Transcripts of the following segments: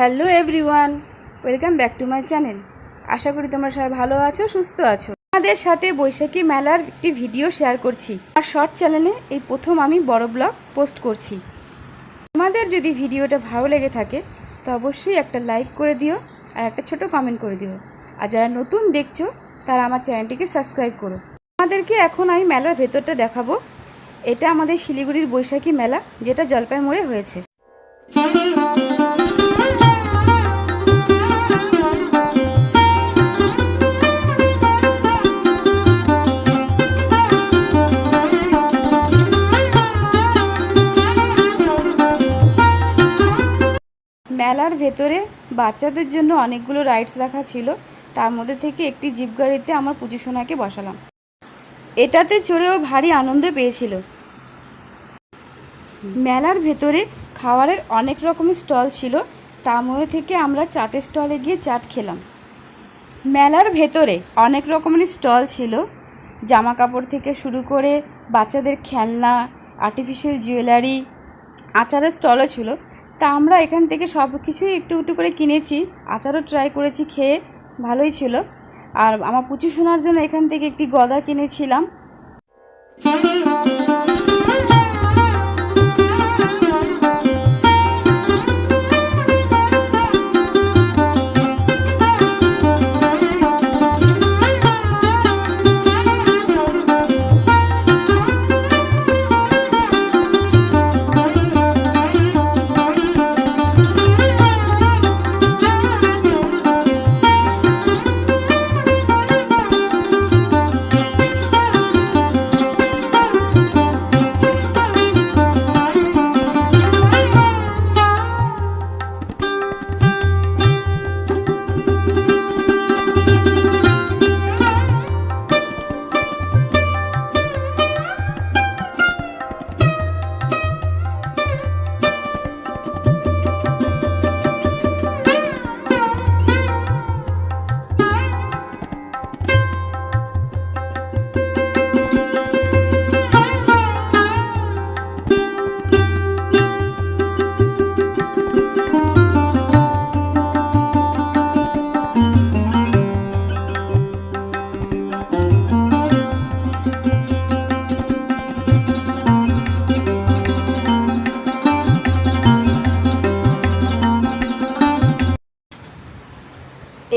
Hello everyone, welcome back to my channel. আশা করি তোমরা সবাই ভালো আছো, সুস্থ আছো। আমাদের সাথে বৈশাখী মেলার একটি ভিডিও শেয়ার করছি। আর শর্ট চ্যানেলে এই প্রথম আমি বড় ব্লগ পোস্ট করছি। তোমাদের যদি ভিডিওটা ভালো লেগে থাকে তো অবশ্যই একটা লাইক করে দিও আর একটা ছোট কমেন্ট করে দিও। আর যারা নতুন দেখছো তারা আমার চ্যানেলটিকে সাবস্ক্রাইব করো। আমাদেরকে এখন আমি মেলার ভেতরটা দেখাবো। এটা আমাদের শিলিগুড়ির বৈশাখী মেলা, যেটা জলপাইগুড়িতে হয়েছে। মেলার ভেতরে বাচ্চাদের জন্য অনেকগুলো রাইডস রাখা ছিল। তার মধ্যে থেকে একটি জিপ গাড়িতে আমার পুচু সোনাকে বসালাম। এটাতে চড়েও ভারী আনন্দ পেয়েছিল। মেলার ভেতরে খাবারের অনেক রকমের স্টল ছিল, তার মধ্যে থেকে আমরা চাটের স্টলে গিয়ে চাট খেলাম। মেলার ভেতরে অনেক রকমের স্টল ছিল, জামা কাপড় থেকে শুরু করে বাচ্চাদের খেলনা, আর্টিফিশিয়াল জুয়েলারি, আচারের স্টলও ছিল। তা আমরা এখান থেকে সব কিছুই একটু একটু করে কিনেছি, আচারও ট্রাই করেছি, খেয়ে ভালোই ছিল। আর আমার পুচু সোনার জন্য এখান থেকে একটি গদা কিনেছিলাম।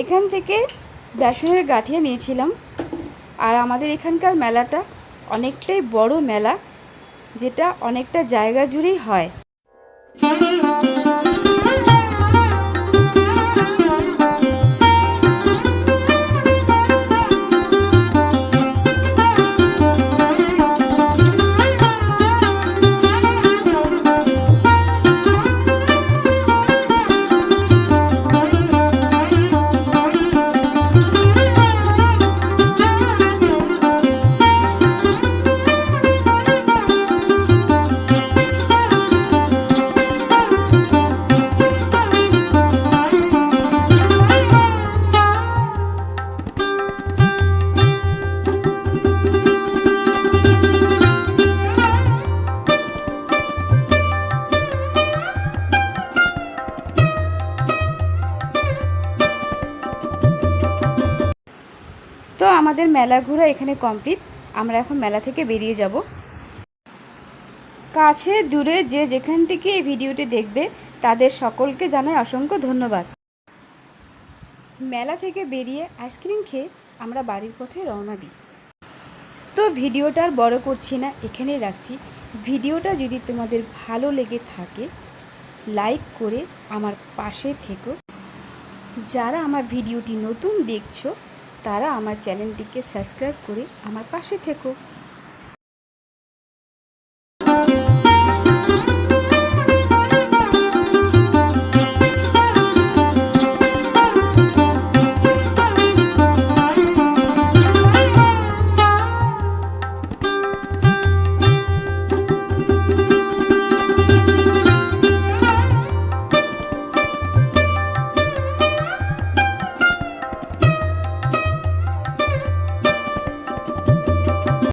এখান থেকে বেসনের গাঁঠিয়া নিয়েছিলাম। আর আমাদের এখানকার মেলাটা অনেকটাই বড় মেলা, যেটা অনেকটা জায়গা জুড়েই হয়। তো আমাদের মেলা ঘোরা এখানে কমপ্লিট। আমরা এখন মেলা থেকে বেরিয়ে যাব। কাছে দূরে যে যেখান থেকে এই ভিডিওটি দেখবে তাদের সকলকে জানাই অসংখ্য ধন্যবাদ। মেলা থেকে বেরিয়ে আইসক্রিম খেয়ে আমরা বাড়ির পথে রওনা দিই। তো ভিডিওটা আর বড় করছি না, এখানেই রাখছি। ভিডিওটা যদি তোমাদের ভালো লেগে থাকে লাইক করে আমার পাশে থেকো। যারা আমার ভিডিওটি নতুন দেখছো তারা আমার চ্যানেলটিকে সাবস্ক্রাইব করে আমার পাশে থেকো।